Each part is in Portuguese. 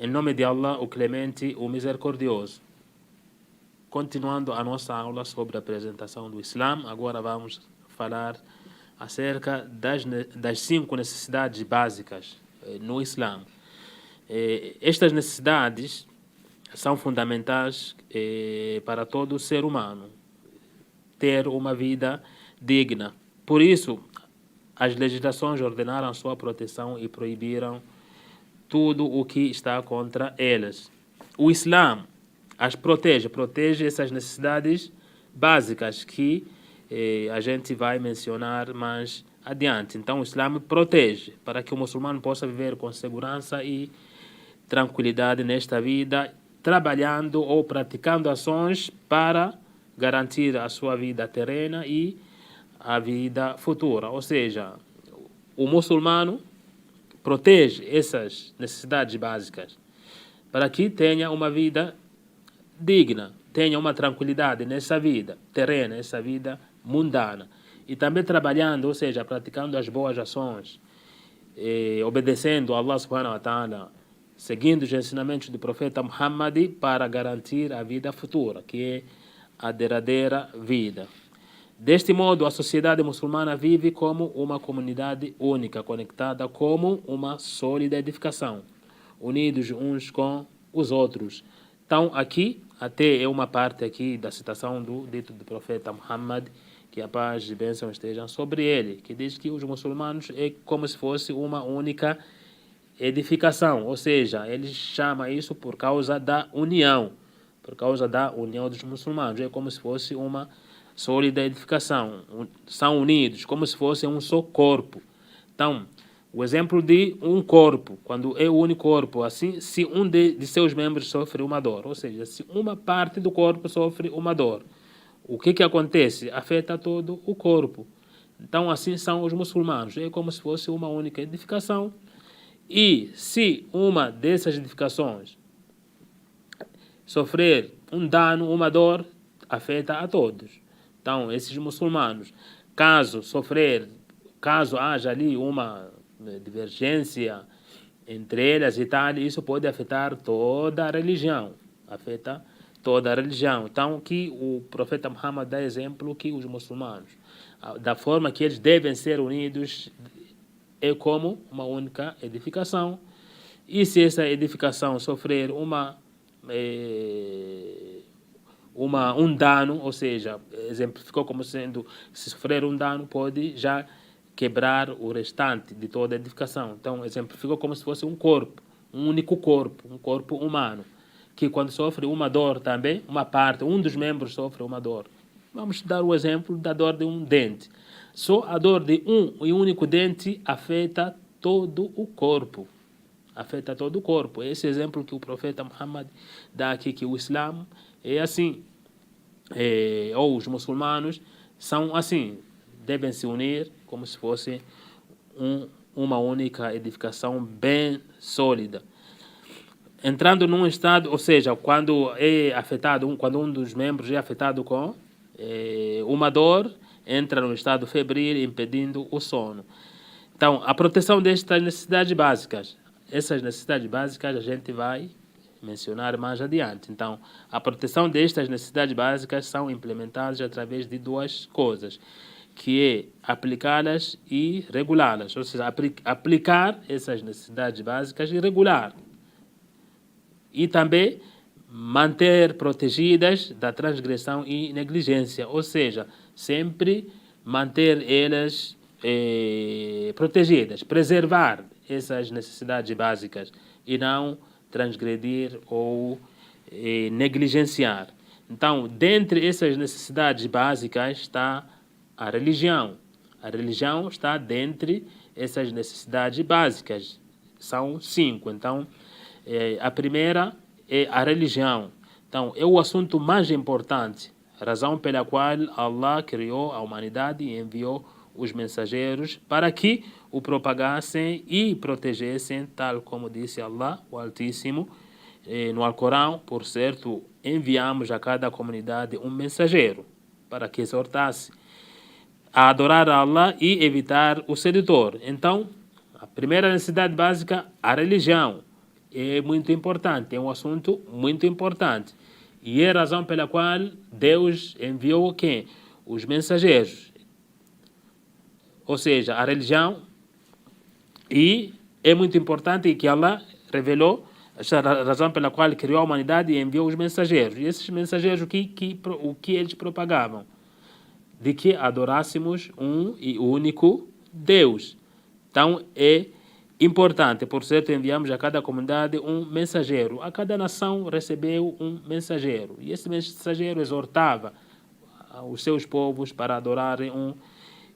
Em nome de Allah, o Clemente, o Misericordioso. Continuando a nossa aula sobre a apresentação do Islã, agora vamos falar acerca das 5 necessidades básicas no Islã. Estas necessidades são fundamentais para todo ser humano ter uma vida digna. Por isso, as legislações ordenaram sua proteção e proibiram tudo o que está contra elas. O Islã as protege essas necessidades básicas que a gente vai mencionar mais adiante. Então, o Islã protege para que o muçulmano possa viver com segurança e tranquilidade nesta vida, trabalhando ou praticando ações para garantir a sua vida terrena e a vida futura. Ou seja, o muçulmano protege essas necessidades básicas para que tenha uma vida digna, tenha uma tranquilidade nessa vida terrena, essa vida mundana. E também trabalhando, ou seja, praticando as boas ações, obedecendo a Allah subhanahu wa ta'ala, seguindo os ensinamentos do profeta Muhammad para garantir a vida futura, que é a derradeira vida. Deste modo, a sociedade muçulmana vive como uma comunidade única, conectada como uma sólida edificação, unidos uns com os outros. Então, aqui, até é uma parte aqui da citação do dito do profeta Muhammad, que a paz e bênção estejam sobre ele, que diz que os muçulmanos é como se fosse uma única edificação, ou seja, ele chama isso por causa da união dos muçulmanos, é como se fosse uma sólida edificação, são unidos, como se fosse um só corpo. Então, o exemplo de um corpo, quando é um único corpo, assim, se um de seus membros sofre uma dor, ou seja, se uma parte do corpo sofre uma dor, o que acontece? Afeta todo o corpo. Então, assim são os muçulmanos, é como se fosse uma única edificação. E se uma dessas edificações sofrer um dano, uma dor, afeta a todos. Então, esses muçulmanos, caso haja ali uma divergência entre elas e tal, isso pode afetar toda a religião. Afeta toda a religião. Então, que o profeta Muhammad dá exemplo que os muçulmanos, da forma que eles devem ser unidos, é como uma única edificação. E se essa edificação sofrer um dano, ou seja, exemplificou como sendo, se sofrer um dano, pode já quebrar o restante de toda a edificação. Então, exemplificou como se fosse um corpo, um único corpo, um corpo humano, que quando sofre uma dor também, uma parte, um dos membros sofre uma dor. Vamos dar o exemplo da dor de um dente. Só a dor de um e único dente afeta todo o corpo. Afeta todo o corpo. Esse exemplo que o profeta Muhammad dá aqui, que o Islã é assim, ou os muçulmanos são assim, devem se unir como se fosse uma única edificação bem sólida. Entrando num estado, ou seja, quando um dos membros é afetado com uma dor, entra no estado febril, impedindo o sono. Então, a proteção destas necessidades básicas, essas necessidades básicas a gente vai mencionar mais adiante. Então, a proteção destas necessidades básicas são implementadas através de duas coisas, que é aplicá-las e regulá-las, ou seja, aplicar essas necessidades básicas e regular. E também manter protegidas da transgressão e negligência, ou seja, sempre manter elas protegidas, preservar essas necessidades básicas e não transgredir ou negligenciar. Então, dentre essas necessidades básicas está a religião. A religião está dentre essas necessidades básicas. São 5. Então, a primeira é a religião. Então, é o assunto mais importante, a razão pela qual Allah criou a humanidade e enviou os mensageiros para que o propagassem e protegessem, tal como disse Allah, o Altíssimo, no Alcorão. Por certo, enviamos a cada comunidade um mensageiro para que exortasse a adorar a Allah e evitar o sedutor. Então, a primeira necessidade básica, a religião. é muito importante, é um assunto muito importante. E é a razão pela qual Deus enviou quem? Os mensageiros. Ou seja, a religião. E é muito importante que Allah revelou essa razão pela qual criou a humanidade e enviou os mensageiros. E esses mensageiros, o que eles propagavam? De que adorássemos um e único Deus. Então é importante, por certo, enviamos a cada comunidade um mensageiro. A cada nação recebeu um mensageiro. E esse mensageiro exortava os seus povos para adorarem um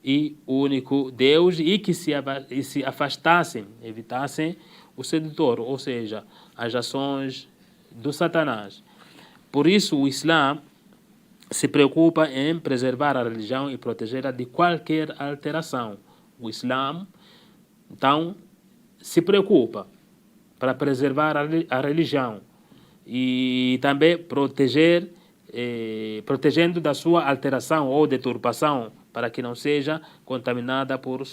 e único Deus e que se afastassem, evitassem o sedutor, ou seja, as ações do Satanás. Por isso o Islã se preocupa em preservar a religião e protegê-la de qualquer alteração. O Islã, então, se preocupa para preservar a religião e também protegendo da sua alteração ou deturpação para que não seja contaminada por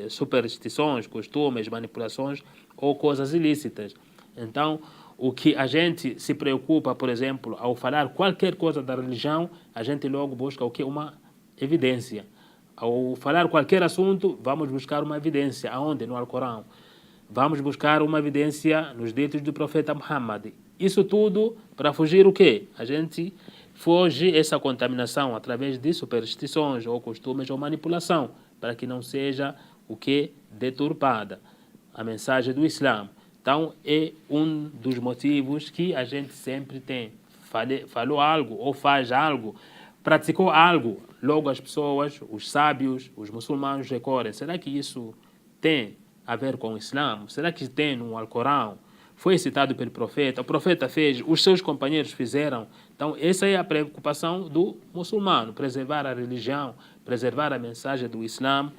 superstições, costumes, manipulações ou coisas ilícitas. Então, o que a gente se preocupa, por exemplo, ao falar qualquer coisa da religião, a gente logo busca o que? Uma evidência. Ao falar qualquer assunto, vamos buscar uma evidência. Aonde? No Alcorão. Vamos buscar uma evidência nos ditos do profeta Muhammad. Isso tudo para fugir o quê? A gente foge essa contaminação através de superstições ou costumes ou manipulação, para que não seja o que? Deturpada a mensagem do Islã. Então é um dos motivos que a gente sempre tem. Falou algo ou faz algo, praticou algo, logo as pessoas, os sábios, os muçulmanos recorrem. Será que isso tem a ver com o Islã? Será que tem no Alcorão? Foi citado pelo profeta, o profeta fez, os seus companheiros fizeram. Então essa é a preocupação do muçulmano, preservar a religião, preservar a mensagem do Islã,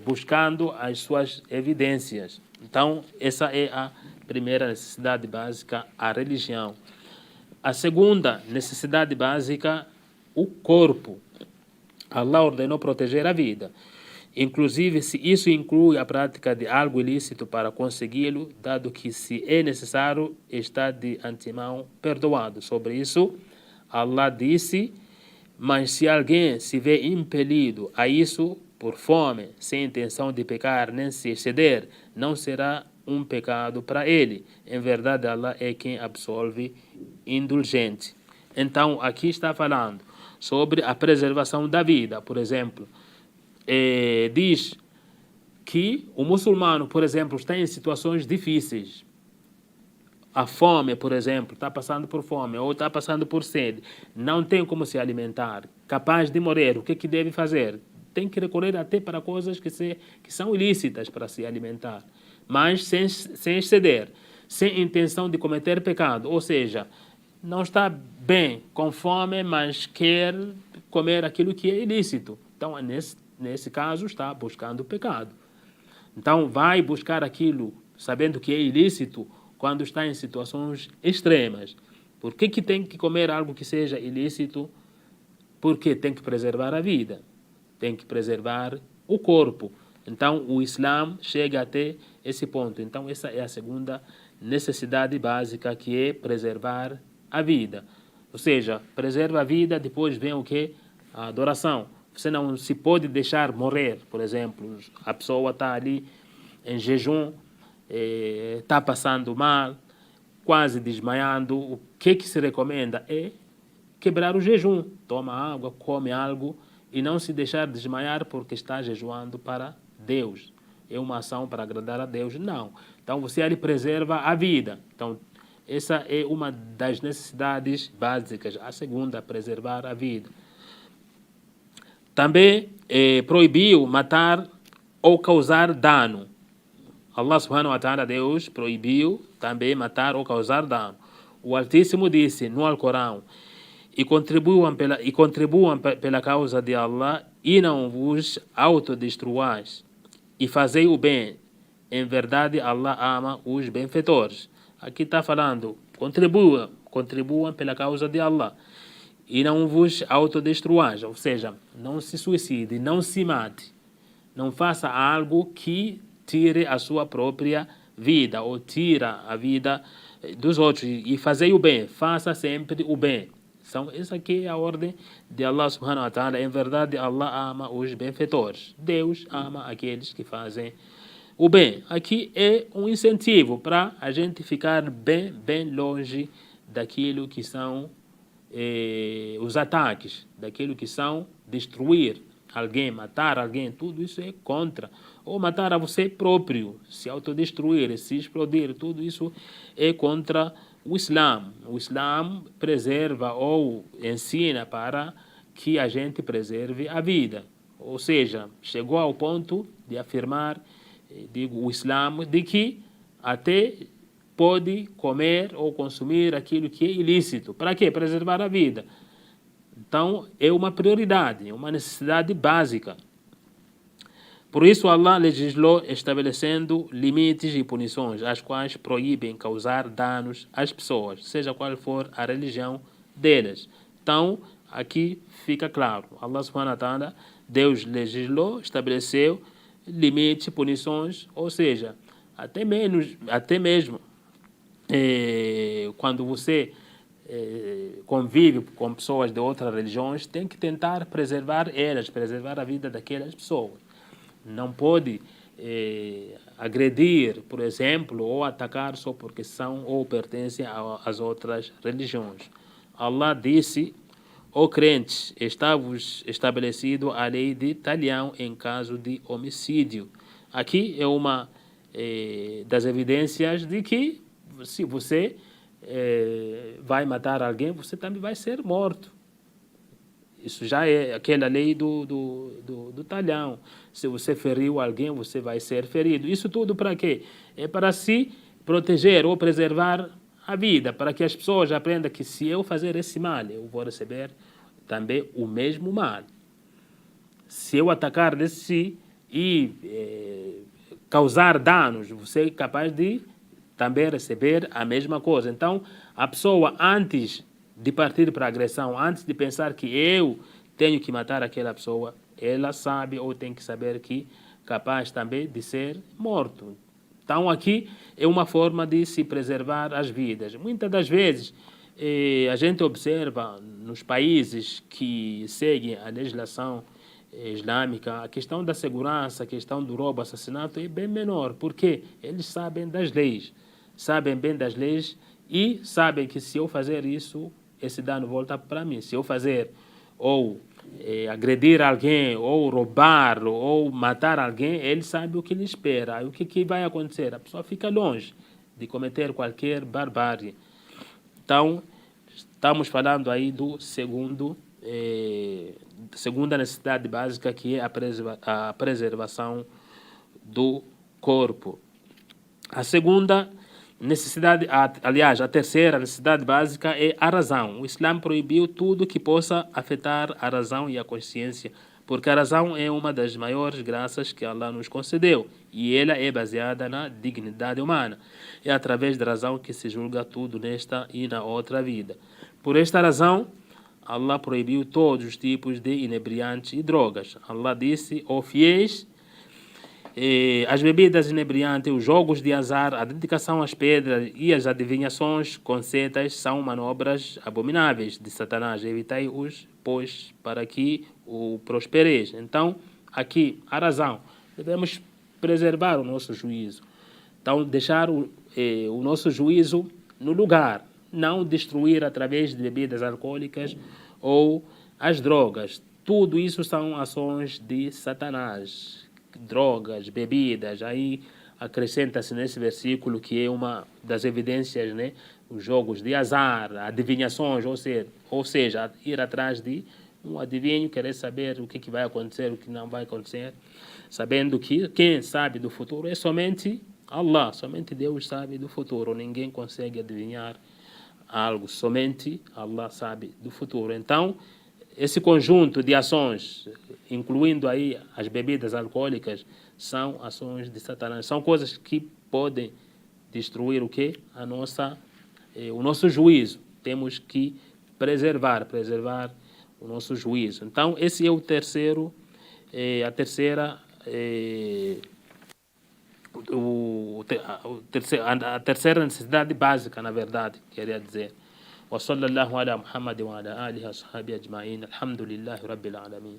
buscando as suas evidências. Então essa é a primeira necessidade básica, a religião. A segunda necessidade básica, o corpo. Allah ordenou proteger a vida. Inclusive, se isso inclui a prática de algo ilícito para consegui-lo, dado que se é necessário, está de antemão perdoado. Sobre isso, Allah disse, mas se alguém se vê impelido a isso por fome, sem intenção de pecar nem se exceder, não será um pecado para ele. Em verdade, Allah é quem absolve indulgente. Então, aqui está falando sobre a preservação da vida, por exemplo. Diz que o muçulmano, por exemplo, está em situações difíceis. A fome, por exemplo, está passando por fome ou está passando por sede. Não tem como se alimentar. Capaz de morrer. O que deve fazer? Tem que recorrer até para coisas que são ilícitas para se alimentar. Mas sem exceder. Sem intenção de cometer pecado. Ou seja, não está bem com fome, mas quer comer aquilo que é ilícito. Então, nesse caso, está buscando o pecado. Então, vai buscar aquilo, sabendo que é ilícito, quando está em situações extremas. Por que tem que comer algo que seja ilícito? Porque tem que preservar a vida. Tem que preservar o corpo. Então, o Islã chega até esse ponto. Então, essa é a segunda necessidade básica, que é preservar a vida. Ou seja, preserva a vida, depois vem o quê? A adoração. Você não se pode deixar morrer, por exemplo. A pessoa está ali em jejum, está passando mal, quase desmaiando. O que se recomenda é quebrar o jejum. Toma água, come algo e não se deixar desmaiar porque está jejuando para Deus. É uma ação para agradar a Deus? Não. Então você ali preserva a vida. Então essa é uma das necessidades básicas. A segunda, preservar a vida. Também proibiu matar ou causar dano. Allah subhanahu wa ta'ala, Deus, proibiu também matar ou causar dano. O Altíssimo disse no Alcorão, e contribuam pela causa de Allah e não vos autodestruais. E fazei o bem. Em verdade, Allah ama os benfeitores. Aqui está falando, contribuam pela causa de Allah. E não vos autodestruais, ou seja, não se suicide, não se mate. Não faça algo que tire a sua própria vida ou tira a vida dos outros e fazer o bem, faça sempre o bem. Então, essa aqui é a ordem de Allah subhanahu wa ta'ala. Em verdade, Allah ama os benfeitores. Deus ama aqueles que fazem o bem. Aqui é um incentivo para a gente ficar bem longe daquilo que são os ataques, daquilo que são destruir alguém, matar alguém, tudo isso é contra. Ou matar a você próprio, se autodestruir, se explodir, tudo isso é contra o Islã. O Islã preserva ou ensina para que a gente preserve a vida. Ou seja, chegou ao ponto de afirmar, digo, o Islã, de que até pode comer ou consumir aquilo que é ilícito. Para quê? Preservar a vida. Então, é uma prioridade, é uma necessidade básica. Por isso, Allah legislou estabelecendo limites e punições, as quais proíbem causar danos às pessoas, seja qual for a religião delas. Então, aqui fica claro, Allah subhanahu wa ta'ala, Deus legislou, estabeleceu limites, punições, ou seja, até mesmo quando você convive com pessoas de outras religiões, tem que tentar preservar elas, preservar a vida daquelas pessoas. Não pode agredir, por exemplo, ou atacar só porque são ou pertencem às outras religiões. Allah disse: ó crentes, está-vos estabelecido a lei de talião em caso de homicídio. Aqui é uma das evidências de que se você vai matar alguém, você também vai ser morto. Isso já é aquela lei do talhão. Se você feriu alguém, você vai ser ferido. Isso tudo para quê? É para se proteger ou preservar a vida, para que as pessoas aprendam que se eu fazer esse mal, eu vou receber também o mesmo mal. Se eu atacar desse e causar danos, você é capaz de também receber a mesma coisa. Então, a pessoa, antes de partir para a agressão, antes de pensar que eu tenho que matar aquela pessoa, ela sabe ou tem que saber que é capaz também de ser morto. Então, aqui é uma forma de se preservar as vidas. Muitas das vezes, a gente observa nos países que seguem a legislação islâmica, a questão da segurança, a questão do roubo, assassinato é bem menor, porque eles sabem das leis. Sabem bem das leis e sabem que se eu fazer isso, esse dano volta para mim. Se eu fazer ou agredir alguém, ou roubar, ou matar alguém, ele sabe o que lhe espera. O que vai acontecer? A pessoa fica longe de cometer qualquer barbárie. Então, estamos falando aí do segunda necessidade básica, que é a preservação do corpo. A segunda necessidade, aliás, a terceira necessidade básica é a razão. O Islã proibiu tudo que possa afetar a razão e a consciência, porque a razão é uma das maiores graças que Allah nos concedeu e ela é baseada na dignidade humana. É através da razão que se julga tudo nesta e na outra vida. Por esta razão, Allah proibiu todos os tipos de inebriantes e drogas. Allah disse: ó fiéis, as bebidas inebriantes, os jogos de azar, a dedicação às pedras e as adivinhações com setas são manobras abomináveis de Satanás. Evitai-os, pois, para que o prospereis. Então, aqui, a razão. Devemos preservar o nosso juízo. Então, deixar o nosso juízo no lugar. Não destruir através de bebidas alcoólicas ou as drogas. Tudo isso são ações de Satanás. Drogas, bebidas, aí acrescenta-se nesse versículo que é uma das evidências, né? Os jogos de azar, adivinhações, ou seja, ir atrás de um adivinho, querer saber o que vai acontecer, o que não vai acontecer, sabendo que quem sabe do futuro é somente Allah, somente Deus sabe do futuro, ninguém consegue adivinhar algo, somente Allah sabe do futuro. Então, esse conjunto de ações, incluindo aí as bebidas alcoólicas, são ações de Satanás. São coisas que podem destruir o quê? O nosso juízo. Temos que preservar o nosso juízo. Então, esse é o terceiro, a terceira necessidade básica, na verdade, queria dizer. وصلى الله على محمد وعلى آله وصحبه أجمعين الحمد لله رب العالمين.